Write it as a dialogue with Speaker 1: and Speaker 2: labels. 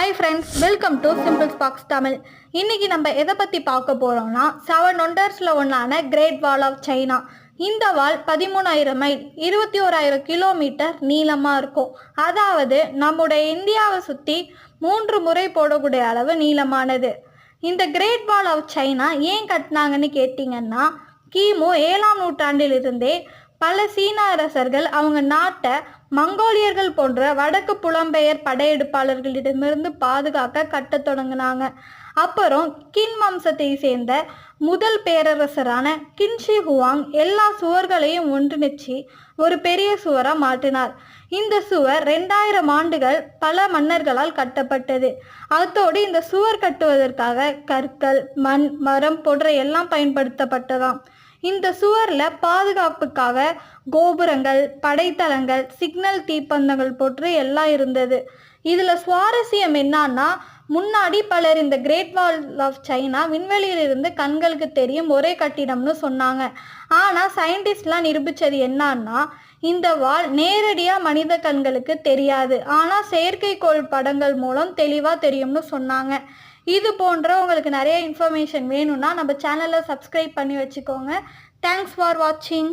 Speaker 1: Hi friends, welcome to simple Spox Tamil. இன்னைக்கு நம்ம எதை பற்றி பார்க்க போகிறோம்னா 7 ஒண்டர்ஸில் ஒன்றான கிரேட் வால் ஆஃப் சைனா. இந்த வால் 13,000 மைல் 21,000 கிலோமீட்டர் நீளமாக இருக்கும். அதாவது நம்முடைய இந்தியாவை சுற்றி 3 முறை போடக்கூடிய அளவு நீளமானது. இந்த கிரேட் வால் ஆஃப் சைனா ஏன் கட்டினாங்கன்னு கேட்டிங்கன்னா, கிமு 7ஆம் நூற்றாண்டிலிருந்தே பல சீன அரசர்கள் அவங்க நாட்டை மங்கோலியர்கள் போன்ற வடக்கு புலம்பெயர் படையெடுப்பாளர்களிடமிருந்து பாதுகாக்க கட்டத் தொடங்கினாங்க. அப்புறம் கின் வம்சத்தை சேர்ந்த முதல் பேரரசரான கின்ஷி ஹுவாங் எல்லா சுவர்களையும் ஒன்றிணைச்சு ஒரு பெரிய சுவராக மாற்றினார். இந்த சுவர் 2000 ஆண்டுகள் பல மன்னர்களால் கட்டப்பட்டது. அதோடு இந்த சுவர் கட்டுவதற்காக கற்கள், மண், மரம் போன்ற எல்லாம் பயன்படுத்தப்பட்டதாம். இந்த சுவரில் பாதுகாப்புக்காக கோபுரங்கள், படைத்தளங்கள், சிக்னல் தீப்பந்தங்கள் போன்று எல்லாம் இருந்தது. இதில் சுவாரஸ்யம் என்னன்னா, முன்னாடி பலர் இந்த கிரேட் வால் ஆஃப் சைனா விண்வெளியிலிருந்து கண்களுக்கு தெரியும் ஒரே கட்டிடம்னு சொன்னாங்க. ஆனால் சயின்டிஸ்ட்லாம் நிரூபித்தது என்னன்னா, இந்த வால் நேரடியாக மனித கண்களுக்கு தெரியாது, ஆனால் செயற்கைக்கோள் படங்கள் மூலம் தெளிவாக தெரியும்னு சொன்னாங்க. இது போன்ற உங்களுக்கு நிறைய இன்ஃபர்மேஷன் வேணும்னா நம்ம சேனலை சப்ஸ்கிரைப் பண்ணி வச்சுக்கோங்க. தேங்க்ஸ் ஃபார் வாட்சிங்.